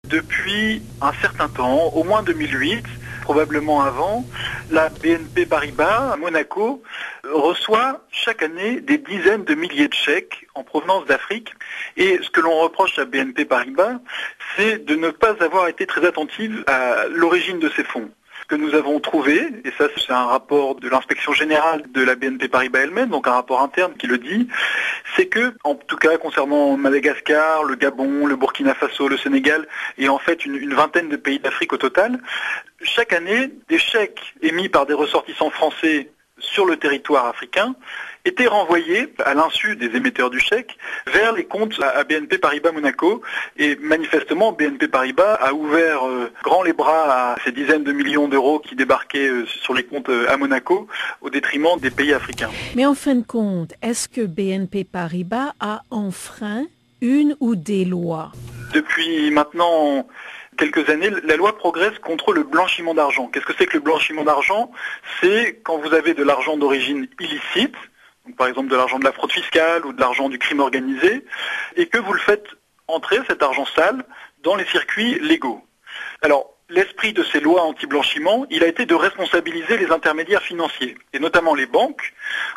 Depuis un certain temps, au moins 2008, probablement avant, la BNP Paribas à Monaco reçoit chaque année des dizaines de milliers de chèques en provenance d'Afrique. Et ce que l'on reproche à BNP Paribas, c'est de ne pas avoir été très attentive à l'origine de ces fonds. Que nous avons trouvé, et ça c'est un rapport de l'inspection générale de la BNP Paribas elle-même, donc un rapport interne qui le dit, c'est que, en tout cas concernant Madagascar, le Gabon, le Burkina Faso, le Sénégal, et en fait une vingtaine de pays d'Afrique au total, chaque année, des chèques émis par des ressortissants français sur le territoire africain étaient renvoyés, à l'insu des émetteurs du chèque, vers les comptes à BNP Paribas Monaco. Et manifestement, BNP Paribas a ouvert grand les bras à ces dizaines de millions d'euros qui débarquaient sur les comptes à Monaco, au détriment des pays africains. Mais en fin de compte, est-ce que BNP Paribas a enfreint une ou des lois? Depuis maintenant quelques années, la loi progresse contre le blanchiment d'argent. Qu'est-ce que c'est que le blanchiment d'argent? C'est quand vous avez de l'argent d'origine illicite, donc par exemple de l'argent de la fraude fiscale ou de l'argent du crime organisé, et que vous le faites entrer, cet argent sale, dans les circuits légaux. Alors, l'esprit de ces lois anti-blanchiment, il a été de responsabiliser les intermédiaires financiers, et notamment les banques.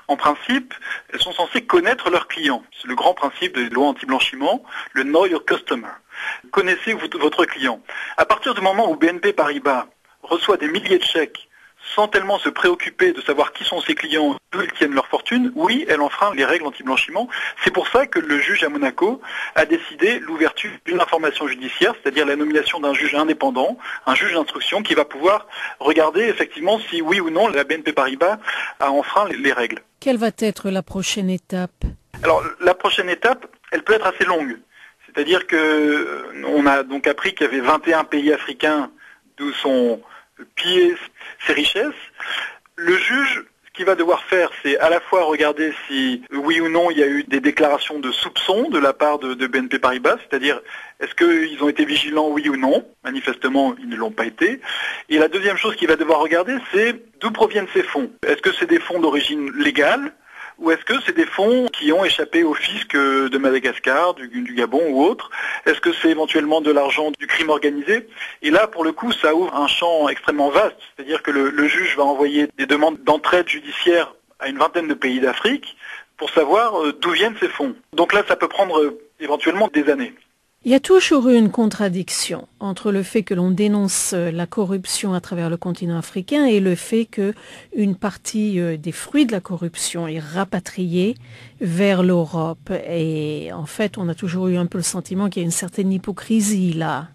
En principe, elles sont censées connaître leurs clients. C'est le grand principe des lois anti-blanchiment, le Know Your Customer. Connaissez votre client. À partir du moment où BNP Paribas reçoit des milliers de chèques sans tellement se préoccuper de savoir qui sont ses clients, d'où ils tiennent leur fortune, oui, elle enfreint les règles anti-blanchiment. C'est pour ça que le juge à Monaco a décidé l'ouverture d'une information judiciaire, c'est-à-dire la nomination d'un juge indépendant, un juge d'instruction qui va pouvoir regarder effectivement si oui ou non la BNP Paribas a enfreint les règles. Quelle va être la prochaine étape? Alors, la prochaine étape, elle peut être assez longue. C'est-à-dire qu'on a donc appris qu'il y avait 21 pays africains d'où sont pillées ces richesses. Le juge, ce qu'il va devoir faire, c'est à la fois regarder si, oui ou non, il y a eu des déclarations de soupçons de la part de BNP Paribas, c'est-à-dire est-ce qu'ils ont été vigilants, oui ou non? Manifestement, ils ne l'ont pas été. Et la deuxième chose qu'il va devoir regarder, c'est d'où proviennent ces fonds. Est-ce que c'est des fonds d'origine légale? Ou est-ce que c'est des fonds qui ont échappé au fisc de Madagascar, du Gabon ou autre? Est-ce que c'est éventuellement de l'argent du crime organisé? Et là, pour le coup, ça ouvre un champ extrêmement vaste. C'est-à-dire que le juge va envoyer des demandes d'entraide judiciaire à une vingtaine de pays d'Afrique pour savoir d'où viennent ces fonds. Donc là, ça peut prendre éventuellement des années. Il y a toujours eu une contradiction entre le fait que l'on dénonce la corruption à travers le continent africain et le fait que une partie des fruits de la corruption est rapatriée vers l'Europe. Et en fait, on a toujours eu un peu le sentiment qu'il y a une certaine hypocrisie là.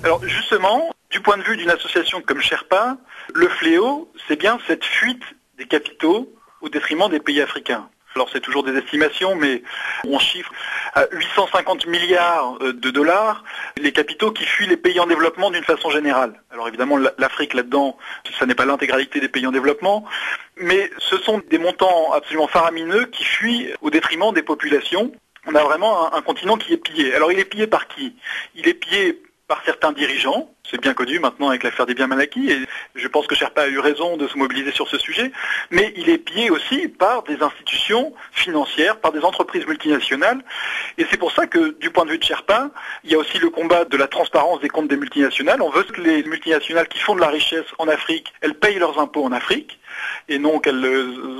Alors justement, du point de vue d'une association comme Sherpa, le fléau, c'est bien cette fuite des capitaux au détriment des pays africains. Alors c'est toujours des estimations, mais on chiffre à 850 milliards de dollars les capitaux qui fuient les pays en développement d'une façon générale. Alors évidemment l'Afrique là-dedans, ça n'est pas l'intégralité des pays en développement, mais ce sont des montants absolument faramineux qui fuient au détriment des populations. On a vraiment un continent qui est pillé. Alors il est pillé par qui? Il est pillé par certains dirigeants, c'est bien connu maintenant avec l'affaire des biens mal acquis, et je pense que Sherpa a eu raison de se mobiliser sur ce sujet, mais il est pillé aussi par des institutions financières, par des entreprises multinationales, et c'est pour ça que du point de vue de Sherpa, il y a aussi le combat de la transparence des comptes des multinationales. On veut que les multinationales qui font de la richesse en Afrique, elles payent leurs impôts en Afrique, et non qu'elles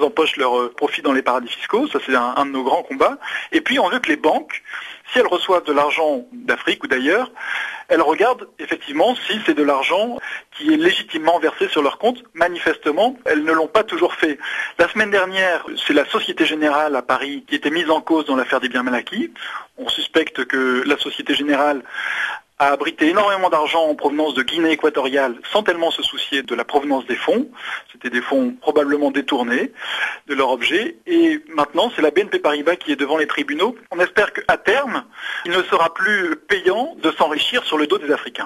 empochent leurs profits dans les paradis fiscaux, ça c'est un de nos grands combats, et puis on veut que les banques, si elles reçoivent de l'argent d'Afrique ou d'ailleurs, elles regardent effectivement si c'est de l'argent qui est légitimement versé sur leur compte. Manifestement, elles ne l'ont pas toujours fait. La semaine dernière, c'est la Société Générale à Paris qui était mise en cause dans l'affaire des biens mal acquis. On suspecte que la Société Générale a abrité énormément d'argent en provenance de Guinée équatoriale sans tellement se soucier de la provenance des fonds. C'était des fonds probablement détournés de leur objet. Et maintenant, c'est la BNP Paribas qui est devant les tribunaux. On espère qu'à terme, il ne sera plus payant de s'enrichir sur le dos des Africains.